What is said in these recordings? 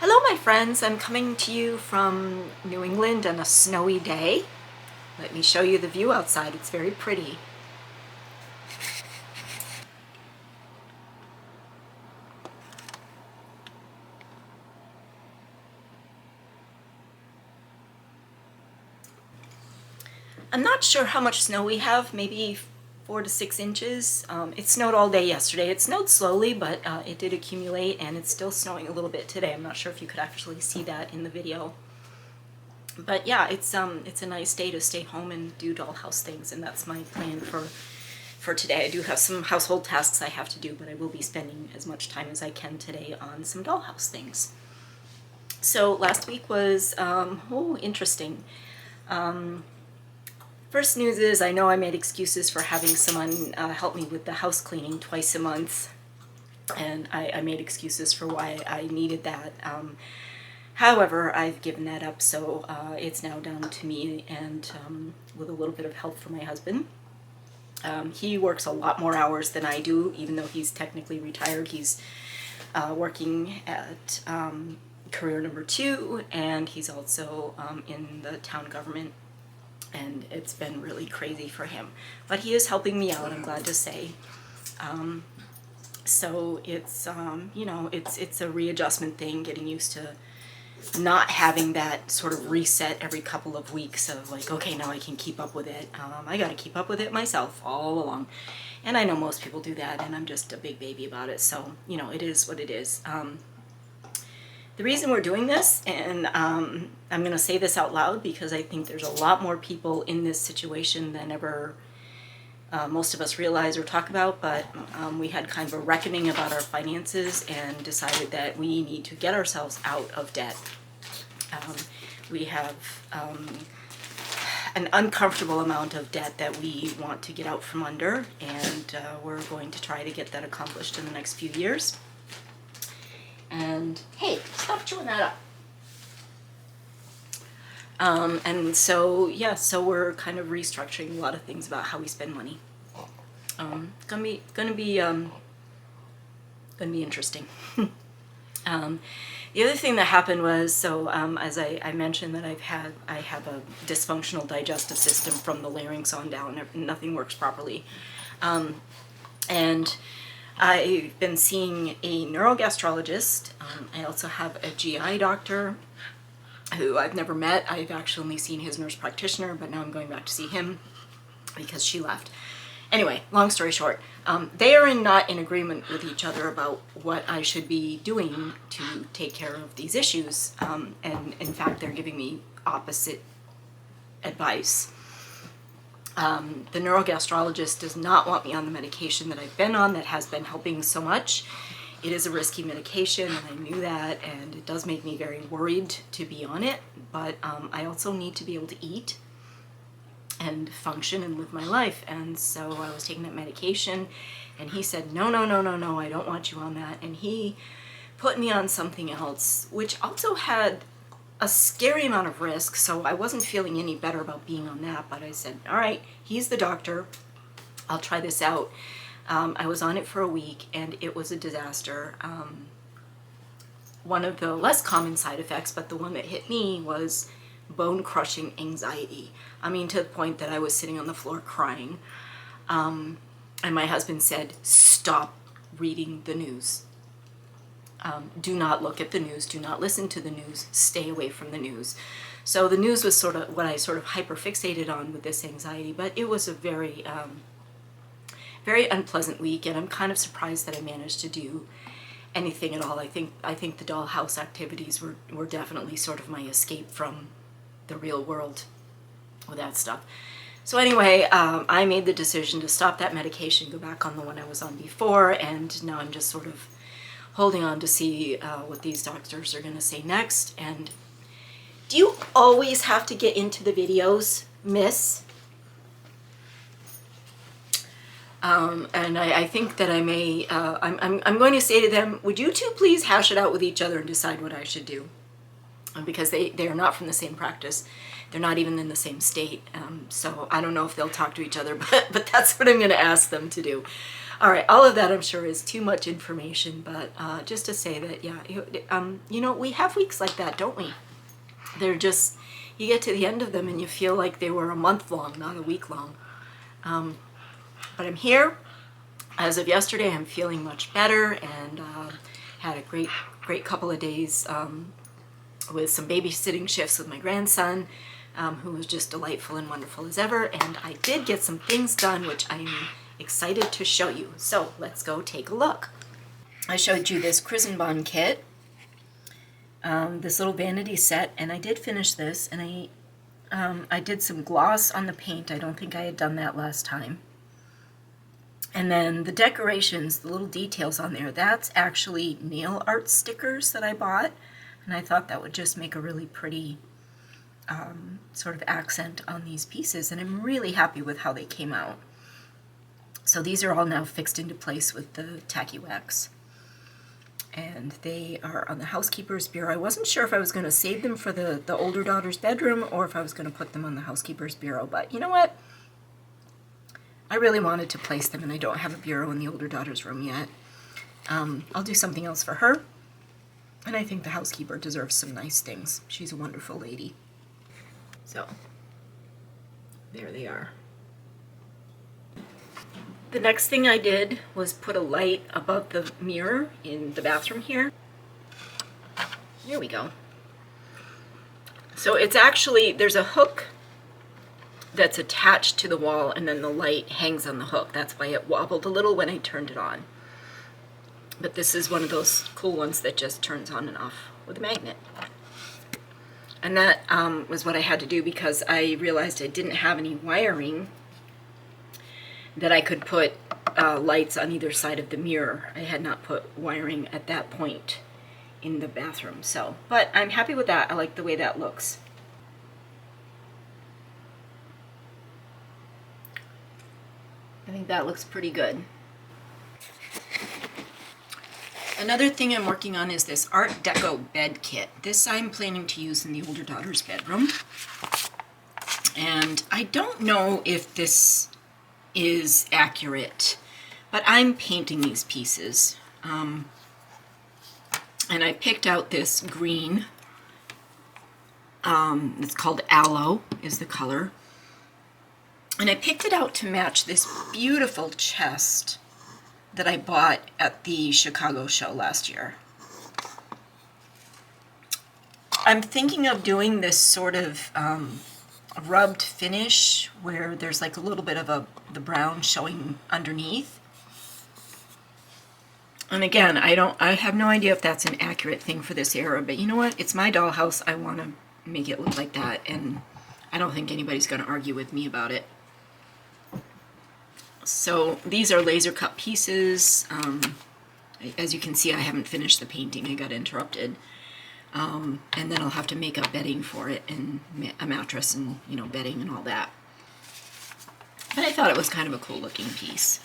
Hello my friends, I'm coming to you from New England on a snowy day. Let me show you the view outside, it's very pretty. I'm not sure how much snow we have, maybe 4 to 6 inches. It snowed all day yesterday. It snowed slowly, but it did accumulate, and it's still snowing a little bit today. I'm not sure if you could actually see that in the video. But yeah, it's a nice day to stay home and do dollhouse things, and that's my plan for today. I do have some household tasks I have to do, but I will be spending as much time as I can today on some dollhouse things. So last week was, interesting. First news is, I know I made excuses for having someone help me with the house cleaning twice a month, and I made excuses for why I needed that. However, I've given that up, so it's now down to me, and with a little bit of help from my husband. He works a lot more hours than I do, even though he's technically retired. He's working at career number 2, and he's also in the town government. And it's been really crazy for him. But he is helping me out, I'm glad to say. So it's, you know, it's a readjustment thing, getting used to not having that sort of reset every couple of weeks of like, okay, now I can keep up with it. I got to keep up with it myself all along. And I know most people do that, and I'm just a big baby about it. So, you know, it is what it is. The reason we're doing this, and I'm going to say this out loud because I think there's a lot more people in this situation than ever most of us realize or talk about, but we had kind of a reckoning about our finances and decided that we need to get ourselves out of debt. We have an uncomfortable amount of debt that we want to get out from under, and we're going to try to get that accomplished in the next few years. And hey, stop chewing that up. And so yeah, so we're kind of restructuring a lot of things about how we spend money. Gonna be interesting. The other thing that happened was, so as I mentioned, that I have a dysfunctional digestive system from the larynx on down. Nothing works properly, and I've been seeing a neurogastrologist. I also have a GI doctor who I've never met. I've actually only seen his nurse practitioner, but now I'm going back to see him because she left. Anyway, long story short, they are not in agreement with each other about what I should be doing to take care of these issues. And in fact, they're giving me opposite advice. The neurogastrologist does not want me on the medication that I've been on that has been helping so much. It is a risky medication, and I knew that, and it does make me very worried to be on it, but I also need to be able to eat and function and live my life. And so I was taking that medication, and he said, no, I don't want you on that. And he put me on something else, which also had a scary amount of risk, so I wasn't feeling any better about being on that, but I said, all right, he's the doctor, I'll try this out. I was on it for a week, and it was a disaster. One of the less common side effects, but the one that hit me, was bone-crushing anxiety. I mean, to the point that I was sitting on the floor crying. And my husband said, stop reading the news. Do not look at the news, do not listen to the news, stay away from the news. So the news was sort of what I sort of hyper-fixated on with this anxiety, but it was a very, very unpleasant week, and I'm kind of surprised that I managed to do anything at all. I think the dollhouse activities were definitely sort of my escape from the real world with that stuff. So anyway, I made the decision to stop that medication, go back on the one I was on before, and now I'm just sort of holding on to see what these doctors are going to say next. And do you always have to get into the videos, miss? And I think that I may, I'm going to say to them, would you two please hash it out with each other and decide what I should do? Because they are not from the same practice. They're not even in the same state. So I don't know if they'll talk to each other, but that's what I'm going to ask them to do. All right, all of that I'm sure is too much information, but just to say that, yeah, you know, we have weeks like that, don't we? They're just, you get to the end of them and you feel like they were a month long, not a week long. But I'm here. As of yesterday, I'm feeling much better, and had a great couple of days with some babysitting shifts with my grandson, who was just delightful and wonderful as ever. And I did get some things done, which I'm excited to show you. So let's go take a look. I showed you this Krisenbahn kit, this little vanity set, and I did finish this, and I did some gloss on the paint. I don't think I had done that last time. And then the decorations, the little details on there, that's actually nail art stickers that I bought, and I thought that would just make a really pretty sort of accent on these pieces, and I'm really happy with how they came out. So these are all now fixed into place with the tacky wax. And they are on the housekeeper's bureau. I wasn't sure if I was going to save them for the older daughter's bedroom or if I was going to put them on the housekeeper's bureau. But you know what? I really wanted to place them, and I don't have a bureau in the older daughter's room yet. I'll do something else for her. And I think the housekeeper deserves some nice things. She's a wonderful lady. So, there they are. The next thing I did was put a light above the mirror in the bathroom here. There we go. So it's actually, there's a hook that's attached to the wall, and then the light hangs on the hook. That's why it wobbled a little when I turned it on. But this is one of those cool ones that just turns on and off with a magnet. And that was what I had to do because I realized I didn't have any wiring that I could put lights on either side of the mirror. I had not put wiring at that point in the bathroom. So, but I'm happy with that. I like the way that looks. I think that looks pretty good. Another thing I'm working on is this Art Deco bed kit. This I'm planning to use in the older daughter's bedroom. And I don't know if this is accurate, but I'm painting these pieces. And I picked out this green. It's called Aloe is the color. And I picked it out to match this beautiful chest that I bought at the Chicago show last year. I'm thinking of doing this sort of rubbed finish where there's like a little bit of the brown showing underneath. And again, I have no idea if that's an accurate thing for this era, but you know what? It's my dollhouse. I want to make it look like that, and I don't think anybody's going to argue with me about it. So these are laser cut pieces. As you can see, I haven't finished the painting. I got interrupted. And then I'll have to make up bedding for it, and a mattress, and you know, bedding and all that. But I thought it was kind of a cool looking piece.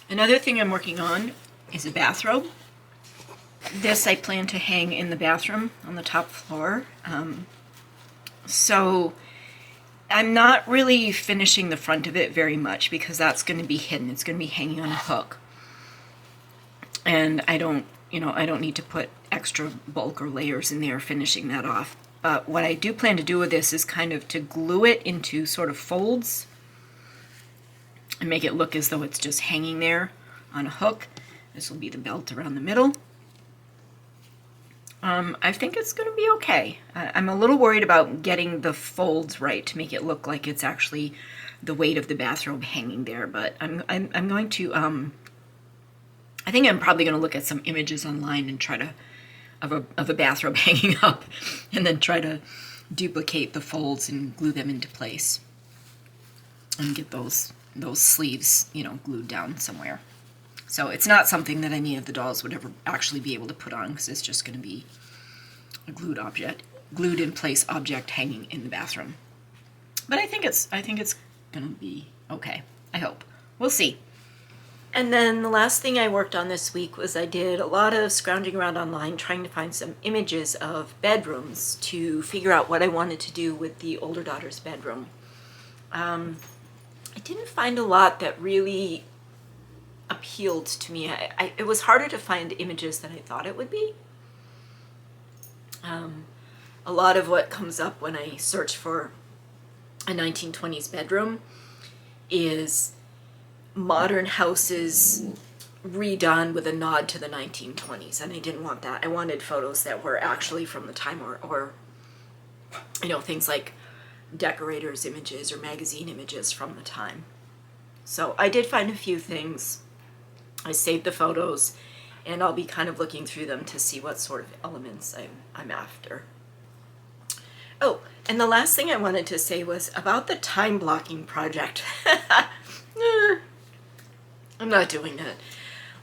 Another thing I'm working on is a bathrobe. This I plan to hang in the bathroom on the top floor. So I'm not really finishing the front of it very much because that's going to be hidden. It's going to be hanging on a hook. And I don't need to put extra bulk or layers in there finishing that off. But what I do plan to do with this is kind of to glue it into sort of folds and make it look as though it's just hanging there on a hook. This will be the belt around the middle. I think it's going to be okay. I'm a little worried about getting the folds right to make it look like it's actually the weight of the bathrobe hanging there, but I'm going to, I think I'm probably going to look at some images online and try to, of a bathrobe hanging up, and then try to duplicate the folds and glue them into place and get those sleeves, you know, glued down somewhere. So it's not something that any of the dolls would ever actually be able to put on because it's just going to be a glued in place object hanging in the bathroom. But I think it's going to be okay. I hope. We'll see. And then the last thing I worked on this week was I did a lot of scrounging around online trying to find some images of bedrooms to figure out what I wanted to do with the older daughter's bedroom. I didn't find a lot that really appealed to me. It was harder to find images than I thought it would be. A lot of what comes up when I search for a 1920s bedroom is modern houses redone with a nod to the 1920s, and I didn't want that. I wanted photos that were actually from the time, or you know, things like decorators' images or magazine images from the time. So I did find a few things. I saved the photos, and I'll be kind of looking through them to see what sort of elements I'm after. Oh, and the last thing I wanted to say was about the time blocking project. I'm not doing that.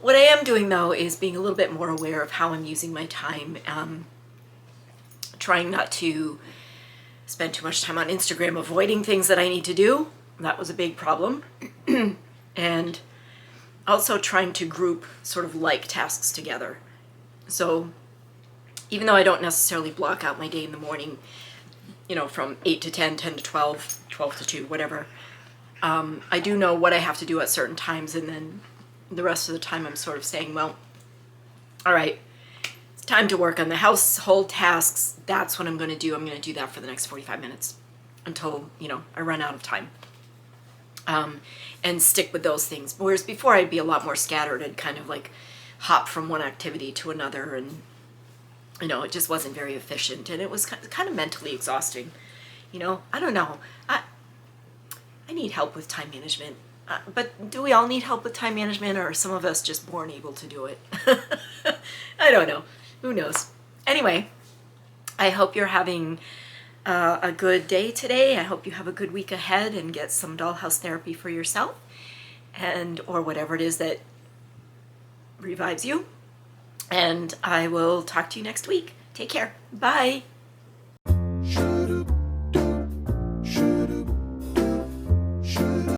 What I am doing, though, is being a little bit more aware of how I'm using my time, trying not to spend too much time on Instagram, avoiding things that I need to do. That was a big problem. And also trying to group sort of like tasks together. So even though I don't necessarily block out my day in the morning, you know, from 8 to 10, 10 to 12, 12 to 2, whatever, I do know what I have to do at certain times, and then the rest of the time I'm sort of saying, well, all right, it's time to work on the household tasks. That's what I'm going to do. I'm going to do that for the next 45 minutes until, you know, I run out of time. And stick with those things. Whereas before I'd be a lot more scattered and kind of like hop from one activity to another, and, you know, it just wasn't very efficient, and it was kind of mentally exhausting. You know, I don't know. I need help with time management. But do we all need help with time management, or are some of us just born able to do it? I don't know. Who knows? Anyway, I hope you're having a good day today. I hope you have a good week ahead and get some dollhouse therapy for yourself, and or whatever it is that revives you. And I will talk to you next week. Take care. Bye.